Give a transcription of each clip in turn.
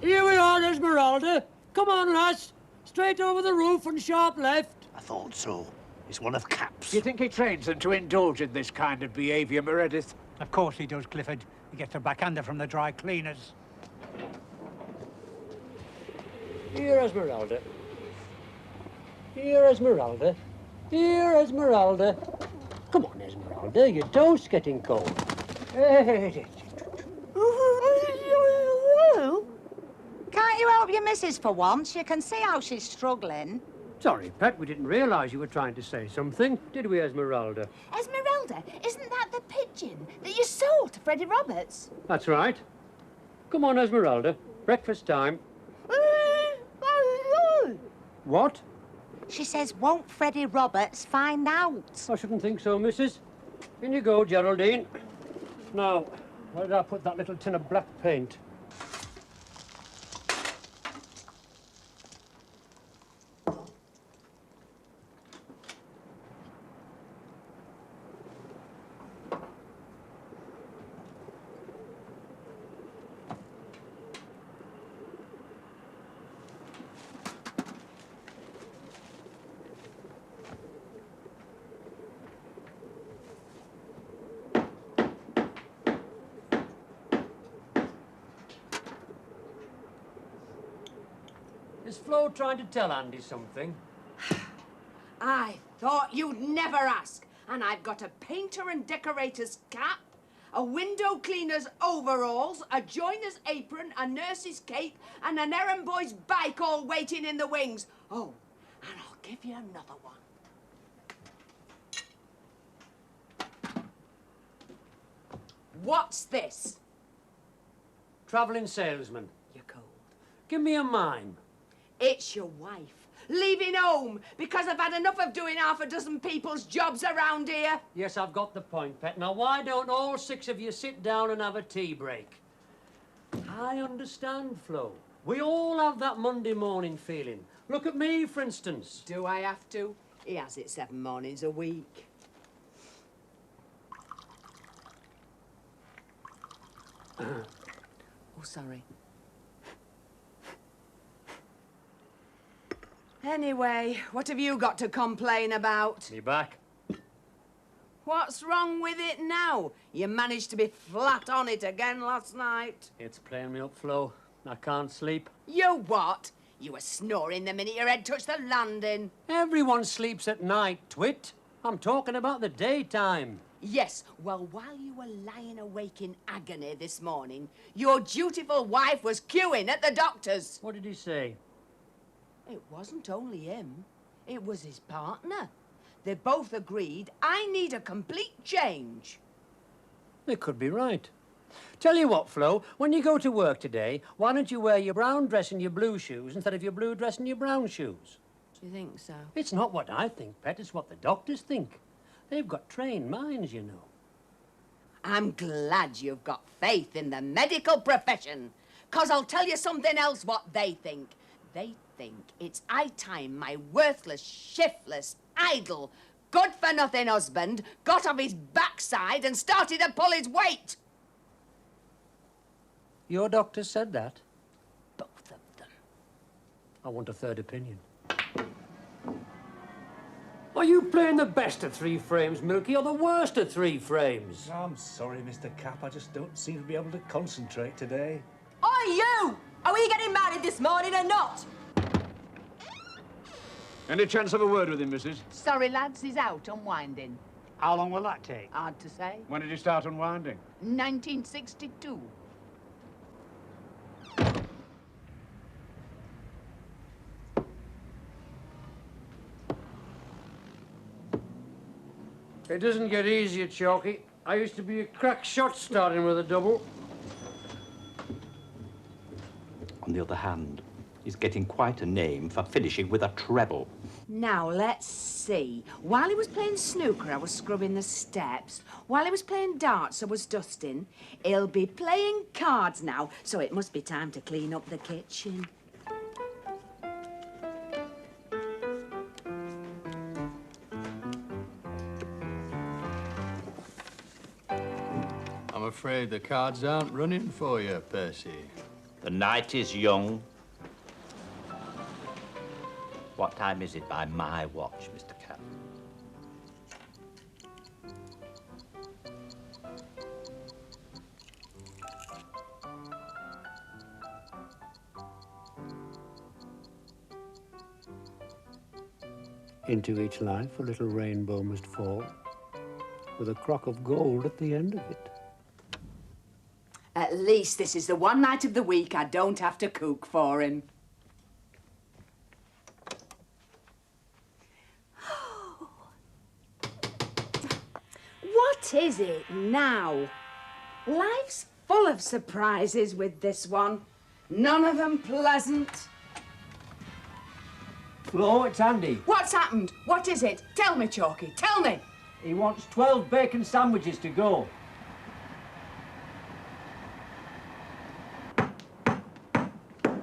Here we are, Esmeralda. Come on, lass. Straight over the roof and sharp left. I thought so. It's one of Capp's. Do you think he trains them to indulge in this kind of behaviour, Meredith? Of course he does, Clifford. He gets a backhander from the dry cleaners. Here, Esmeralda. Here, Esmeralda. Here, Esmeralda. Come on, Esmeralda. Your toast's getting cold. Can't you help your missus for once? You can see how she's struggling. Sorry, Pet, we didn't realise you were trying to say something, did we, Esmeralda? Esmeralda, isn't that the pigeon that you sold to Freddie Roberts? That's right. Come on, Esmeralda. Breakfast time. What? She says, won't Freddie Roberts find out? I shouldn't think so, missus. In you go, Geraldine. Now, where did I put that little tin of black paint? Is Flo trying to tell Andy something? I thought you'd never ask. And I've got a painter and decorator's cap, a window cleaner's overalls, a joiner's apron, a nurse's cape, and an errand boy's bike all waiting in the wings. Oh, and I'll give you another one. What's this? Travelling salesman. You're cold. Give me a mime. It's your wife, leaving home because I've had enough of doing half a dozen people's jobs around here. Yes, I've got the point, Pet. Now, why don't all 6 of you sit down and have a tea break? I understand, Flo. We all have that Monday morning feeling. Look at me, for instance. Do I have to? He has it 7 mornings a week. Oh, sorry. Anyway, what have you got to complain about? Me back. What's wrong with it now? You managed to be flat on it again last night. It's playing me up, Flo. I can't sleep. You what? You were snoring the minute your head touched the landing. Everyone sleeps at night, Twit. I'm talking about the daytime. Yes, well, while you were lying awake in agony this morning, your dutiful wife was queuing at the doctor's. What did he say? It wasn't only him. It was his partner. They both agreed I need a complete change. They could be right. Tell you what, Flo, when you go to work today, why don't you wear your brown dress and your blue shoes instead of your blue dress and your brown shoes? Do you think so? It's not what I think, Pet, it's what the doctors think. They've got trained minds, you know. I'm glad you've got faith in the medical profession, 'cause I'll tell you something else what they think. They think it's high time my worthless, shiftless, idle, good-for-nothing husband got off his backside and started to pull his weight. Your doctor said that? Both of them. I want a third opinion. Are you playing the best of 3 frames, Milky, or the worst of 3 frames? I'm sorry, Mr. Capp. I just don't seem to be able to concentrate today. Oi, you! Are we getting married this morning or not? Any chance of a word with him, missus? Sorry, lads, he's out unwinding. How long will that take? Hard to say. When did he start unwinding? 1962. It doesn't get easier, Chalky. I used to be a crack shot starting with a double. On the other hand, he's getting quite a name for finishing with a treble. Now, let's see. While he was playing snooker, I was scrubbing the steps. While he was playing darts, I was dusting. He'll be playing cards now, so it must be time to clean up the kitchen. I'm afraid the cards aren't running for you, Percy. The night is young. What time is it by my watch, Mr. Capp? Into each life a little rainbow must fall, with a crock of gold at the end of it. At least this is the one night of the week I don't have to cook for him. What is it now? Life's full of surprises with this one. None of them pleasant. Flo, it's Andy. What's happened? What is it? Tell me, Chalky, tell me. He wants 12 bacon sandwiches to go.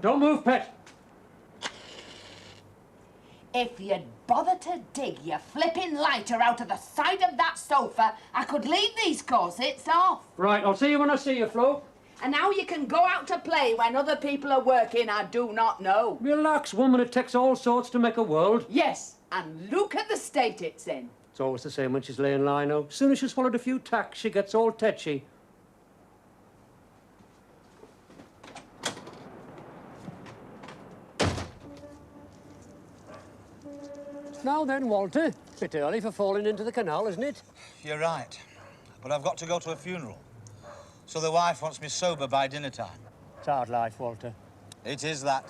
Don't move, Pet. If you'd bother to dig your flipping lighter out of the side of that sofa, I could leave these corsets off. Right, I'll see you when I see you, Flo. And now you can go out to play when other people are working I do not know. Relax, woman. It takes all sorts to make a world. Yes, and look at the state it's in. It's always the same when she's laying lino. As soon as she's swallowed a few tacks, she gets all tetchy. Now then, Walter. Bit early for falling into the canal, isn't it? You're right. But I've got to go to a funeral. So the wife wants me sober by dinner time. It's hard life, Walter. It is that.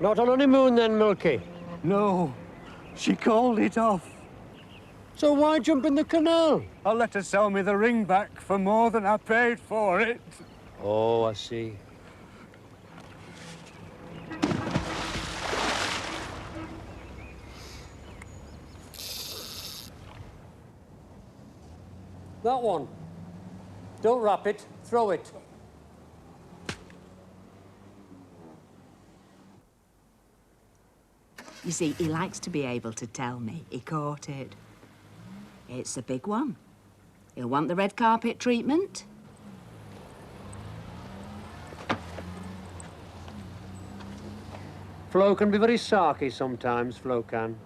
Not on honeymoon then, Milky? No, she called it off. So why jump in the canal? I'll let her sell me the ring back for more than I paid for it. Oh, I see. That one. Don't wrap it, throw it. You see, he likes to be able to tell me he caught it. It's a big one. He'll want the red carpet treatment. Flo can be very sarky sometimes, Flo can.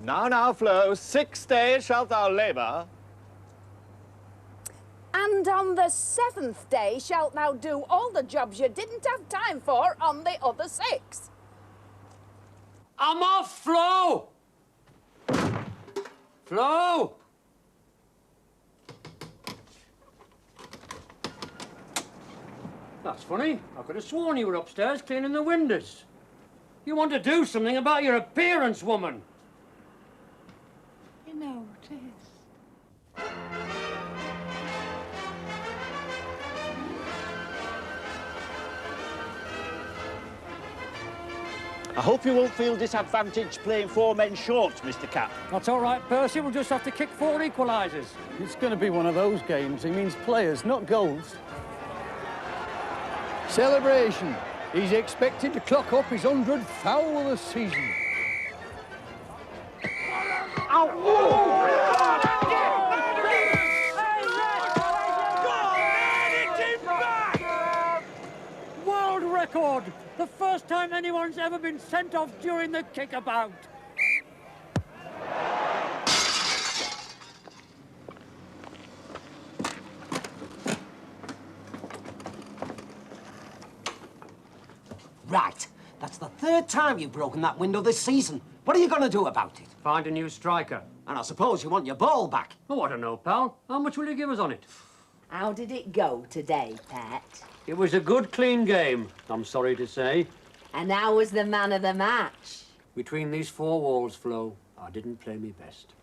Now, Flo, 6 days shalt thou labour. And on the 7th day shalt thou do all the jobs you didn't have time for on the other 6. I'm off, Flo! Flo! That's funny. I could have sworn you were upstairs cleaning the windows. You want to do something about your appearance, woman. You notice. I hope you won't feel disadvantaged playing 4 men short, Mr. Capp. That's all right, Percy. We'll just have to kick 4 equalisers. It's going to be one of those games. He means players, not goals. Celebration. He's expected to clock up his 100th foul of the season. World record! The first time anyone's ever been sent off during the kickabout. Right. That's the 3rd time you've broken that window this season. What are you going to do about it? Find a new striker. And I suppose you want your ball back. Oh, I don't know, pal. How much will you give us on it? How did it go today, Pet? It was a good, clean game, I'm sorry to say. And how was the man of the match? Between these 4 walls, Flo, I didn't play me best.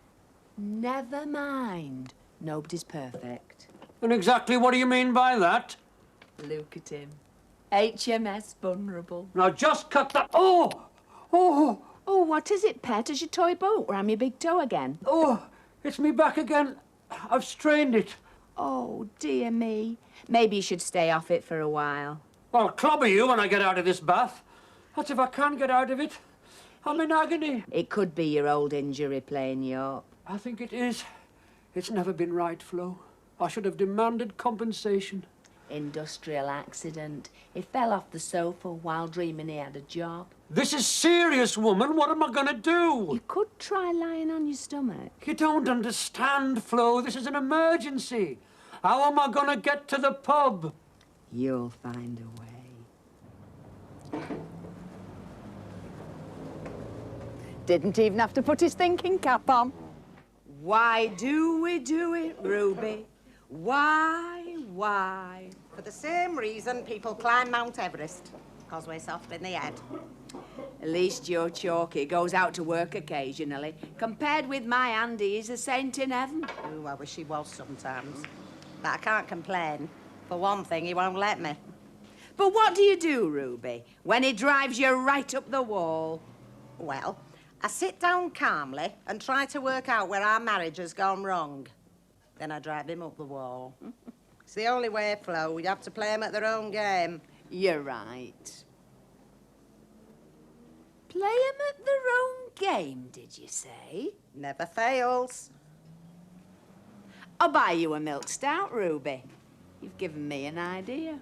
Never mind. Nobody's perfect. And exactly what do you mean by that? Look at him. HMS vulnerable. Now just cut that... Oh! Oh! Oh, what is it, Pet? Is your toy boat ram your big toe again? Oh, it's me back again. I've strained it. Oh, dear me. Maybe you should stay off it for a while. I'll clobber you when I get out of this bath. That's if I can get out of it. I'm in agony. It could be your old injury playing you up. I think it is. It's never been right, Flo. I should have demanded compensation. Industrial accident. He fell off the sofa while dreaming he had a job. This is serious, woman. What am I going to do? You could try lying on your stomach. You don't understand, Flo. This is an emergency. How am I going to get to the pub? You'll find a way. Didn't even have to put his thinking cap on. Why do we do it, Ruby? Why? For the same reason people climb Mount Everest. Because we're soft in the head. At least your Chalky goes out to work occasionally. Compared with my Andy, he's a saint in heaven. Ooh, I wish he was sometimes. But I can't complain. For one thing, he won't let me. But what do you do, Ruby, when he drives you right up the wall? Well, I sit down calmly and try to work out where our marriage has gone wrong. Then I drive him up the wall. It's the only way, Flo. You have to play them at their own game. You're right. Play them at their own game, did you say? Never fails. I'll buy you a milk stout, Ruby. You've given me an idea.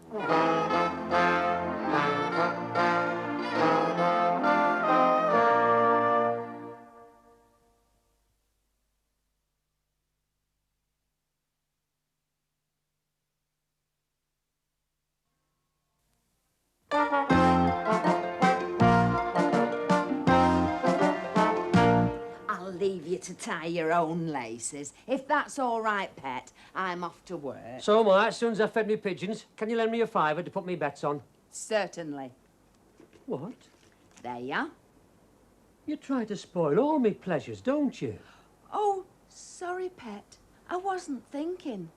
Leave you to tie your own laces. If that's all right, Pet, I'm off to work. So am I, as soon as I've fed me pigeons. Can you lend me a fiver to put me bets on? Certainly. What? There you are. You try to spoil all me pleasures, don't you? Oh, sorry, Pet. I wasn't thinking.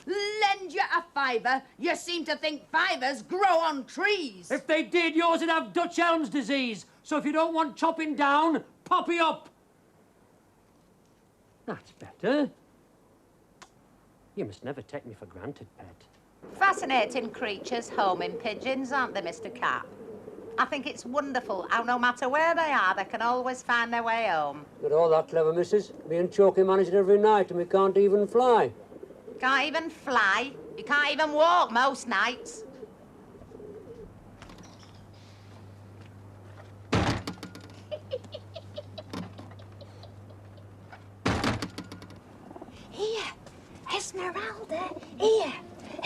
Lend you a fiver? You seem to think fivers grow on trees. If they did, yours would have Dutch elm's disease. So if you don't want chopping down, poppy up. That's better. You must never take me for granted, Pet. Fascinating creatures, homing pigeons, aren't they, Mr. Capp? I think it's wonderful how no matter where they are, they can always find their way home. You're all that clever, missus. Me and Chalky manage it every night and we can't even fly. Can't even fly. You can't even walk most nights.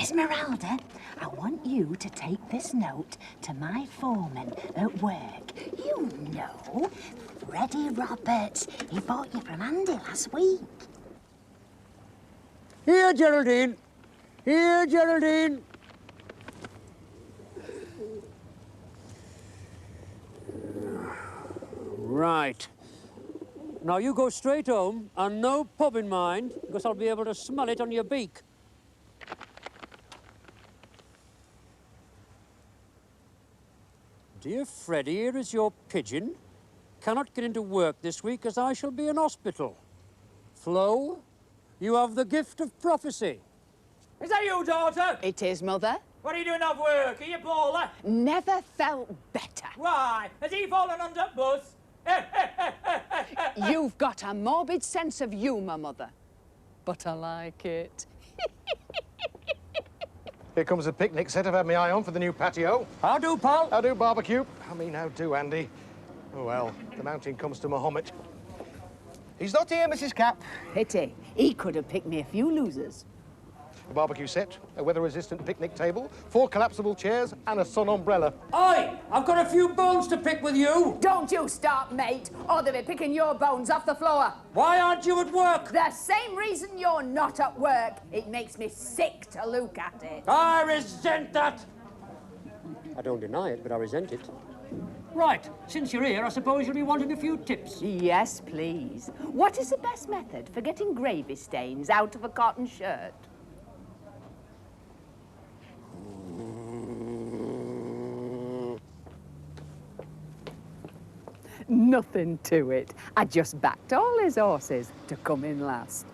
Esmeralda, I want you to take this note to my foreman at work. You know, Freddie Roberts. He bought you from Andy last week. Here, Geraldine. Here, Geraldine. Right. Now you go straight home and no pub in mind, because I'll be able to smell it on your beak. Dear Freddie, here is your pigeon. Cannot get into work this week as I shall be in hospital. Flo, you have the gift of prophecy. Is that you, daughter? It is, Mother. What are you doing off work? Are you Paula? Never felt better. Why? Has he fallen under a bus? You've got a morbid sense of humour, Mother. But I like it. Here comes the picnic set I've had my eye on for the new patio. How do, pal? How do, barbecue? I mean, how do, Andy? Oh, well, the mountain comes to Mahomet. He's not here, Mrs. Capp. Pity. He could have picked me a few losers. A barbecue set, a weather-resistant picnic table, 4 collapsible chairs, and a sun umbrella. Oi! I've got a few bones to pick with you. Don't you start, mate, or they'll be picking your bones off the floor. Why aren't you at work? The same reason you're not at work. It makes me sick to look at it. I resent that. I don't deny it, but I resent it. Right, since you're here, I suppose you'll be wanting a few tips. Yes, please. What is the best method for getting gravy stains out of a cotton shirt? Nothing to it. I just backed all his horses to come in last.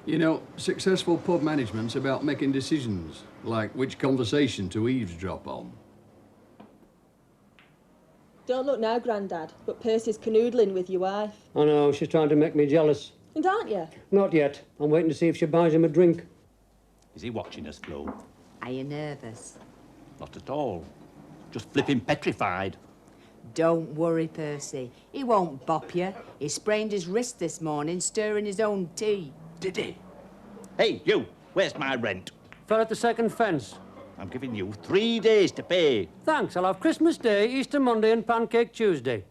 You know, successful pub management's about making decisions, like which conversation to eavesdrop on. Don't look now, Grandad, but Percy's canoodling with your wife. I know, she's trying to make me jealous. And aren't you? Not yet. I'm waiting to see if she buys him a drink. Is he watching us, Flo? Are you nervous? Not at all. Just flipping petrified. Don't worry, Percy. He won't bop you. He sprained his wrist this morning stirring his own tea. Did he? Hey, you, where's my rent? Fell at the second fence. I'm giving you 3 days to pay. Thanks, I'll have Christmas Day, Easter Monday and Pancake Tuesday.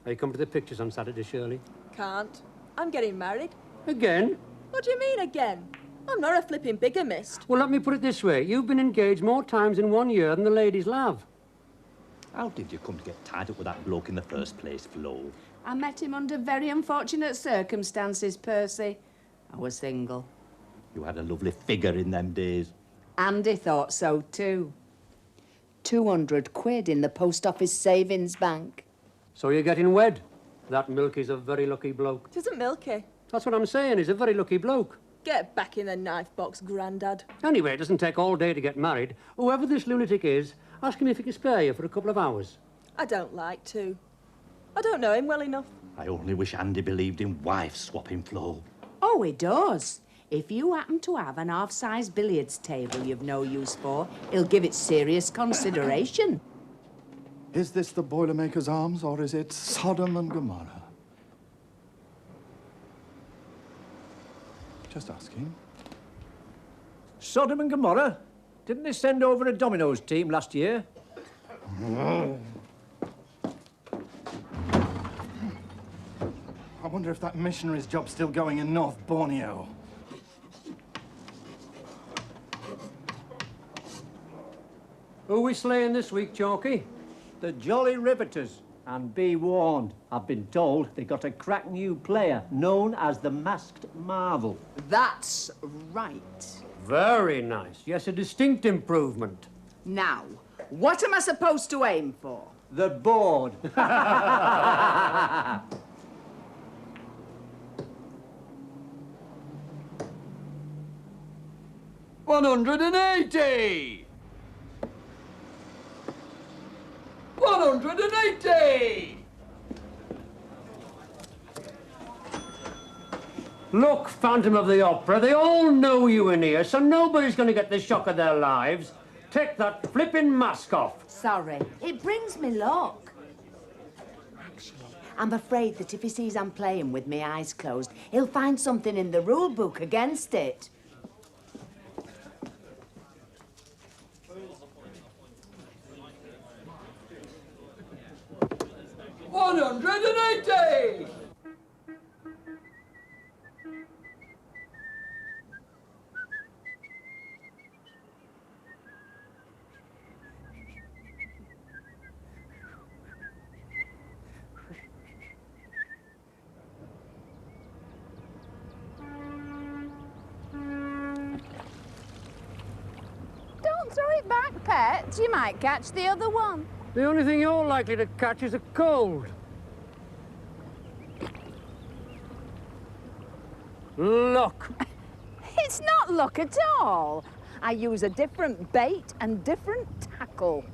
Are you coming to the pictures on Saturday, Shirley? Can't. I'm getting married. Again? What do you mean, again? I'm not a flipping bigamist. Well, let me put it this way. You've been engaged more times in 1 year than the ladies love. How did you come to get tied up with that bloke in the first place, Flo? I met him under very unfortunate circumstances, Percy. I was single. You had a lovely figure in them days. Andy thought so too. 200 quid in the post office savings bank. So you're getting wed? That Milky's a very lucky bloke. It isn't Milky. That's what I'm saying, he's a very lucky bloke. Get back in the knife box, Grandad. Anyway, it doesn't take all day to get married. Whoever this lunatic is, ask him if he can spare you for a couple of hours. I don't like to. I don't know him well enough. I only wish Andy believed in wife swapping, Flo. Oh, he does. If you happen to have an half-size billiards table you've no use for, he'll give it serious consideration. Is this the Boilermaker's Arms, or is it Sodom and Gomorrah? Just asking. Sodom and Gomorrah? Didn't they send over a dominoes team last year? I wonder if that missionary's job's still going in North Borneo. Who are we slaying this week, Chalky? The Jolly Riveters. And be warned, I've been told they got a crack new player known as the Masked Marvel. That's right. Very nice. Yes, a distinct improvement. Now, what am I supposed to aim for? The board. 180! 180! Look, Phantom of the Opera, they all know you in here, so nobody's going to get the shock of their lives. Take that flipping mask off. Sorry, it brings me luck. Actually, I'm afraid that if he sees I'm playing with my eyes closed, he'll find something in the rule book against it. $180! Don't throw it back, Pet. You might catch the other one. The only thing you're likely to catch is a cold. Look. It's not luck at all. I use a different bait and different tackle.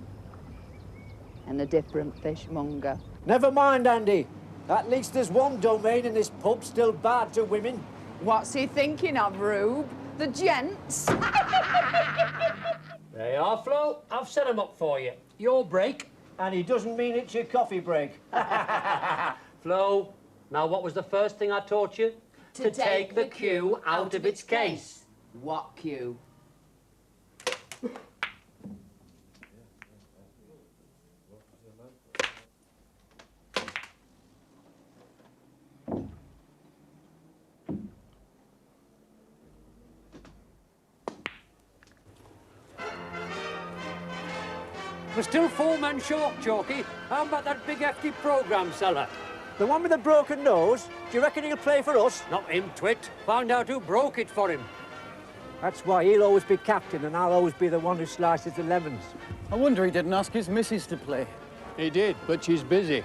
And a different fishmonger. Never mind, Andy. At least there's one domain in this pub still bad to women. What's he thinking of, Rube? The gents? There you are, Flo. I've set them up for you. Your break. And he doesn't mean it's your coffee break. Flo, now what was the first thing I taught you? To take the cue out of its case. What cue? We're still 4 men short, Chalky. How about that big hefty programme seller? The one with the broken nose? Do you reckon he'll play for us? Not him, Twit. Find out who broke it for him. That's why he'll always be captain and I'll always be the one who slices the lemons. I wonder he didn't ask his missus to play. He did, but she's busy.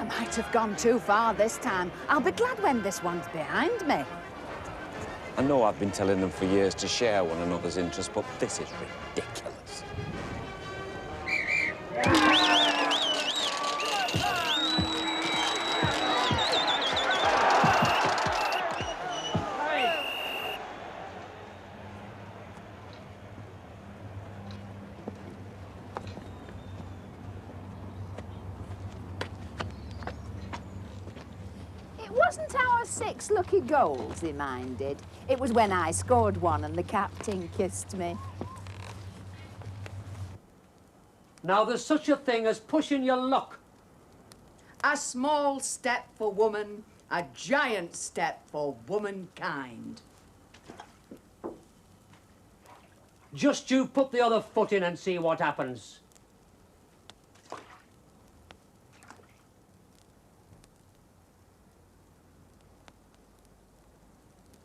I might have gone too far this time. I'll be glad when this one's behind me. I know I've been telling them for years to share one another's interests, but this is ridiculous. It wasn't our 6 lucky goals he minded. It was when I scored one and the captain kissed me. Now, there's such a thing as pushing your luck. A small step for woman, a giant step for womankind. Just you put the other foot in and see what happens.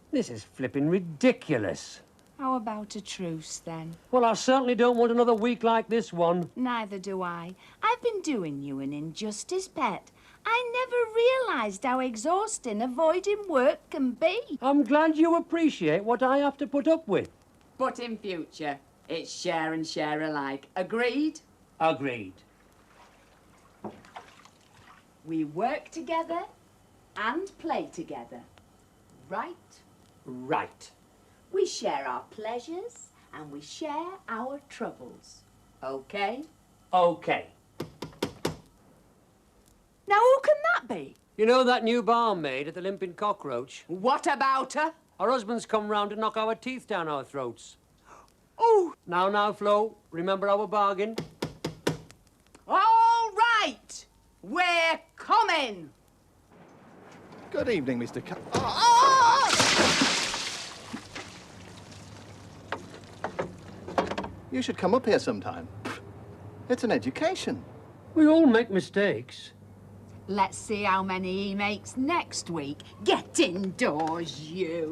This is flipping ridiculous. How about a truce, then? Well, I certainly don't want another week like this one. Neither do I. I've been doing you an injustice, Pet. I never realised how exhausting avoiding work can be. I'm glad you appreciate what I have to put up with. But in future, it's share and share alike. Agreed? Agreed. We work together and play together. Right? Right. We share our pleasures and we share our troubles. Okay? Okay. Now, who can that be? You know that new barmaid at the Limping Cockroach? What about her? Her husband's come round to knock our teeth down our throats. Oh! Now, Flo, remember our bargain? All right! We're coming! Good evening, Mr. Capp. You should come up here sometime. It's an education. We all make mistakes. Let's see how many he makes next week. Get indoors, you.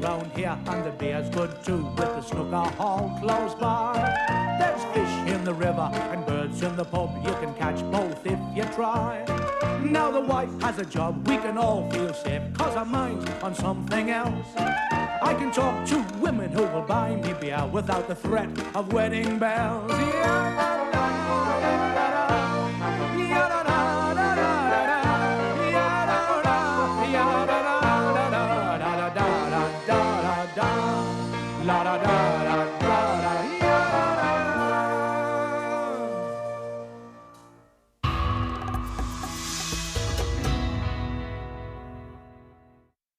Round here and the beer's good too, with the snooker hall close by. There's fish in the river and birds in the pub, you can catch both if you try. Now the wife has a job, we can all feel safe, cause our mind's on something else. I can talk to women who will buy me beer without the threat of wedding bells. La da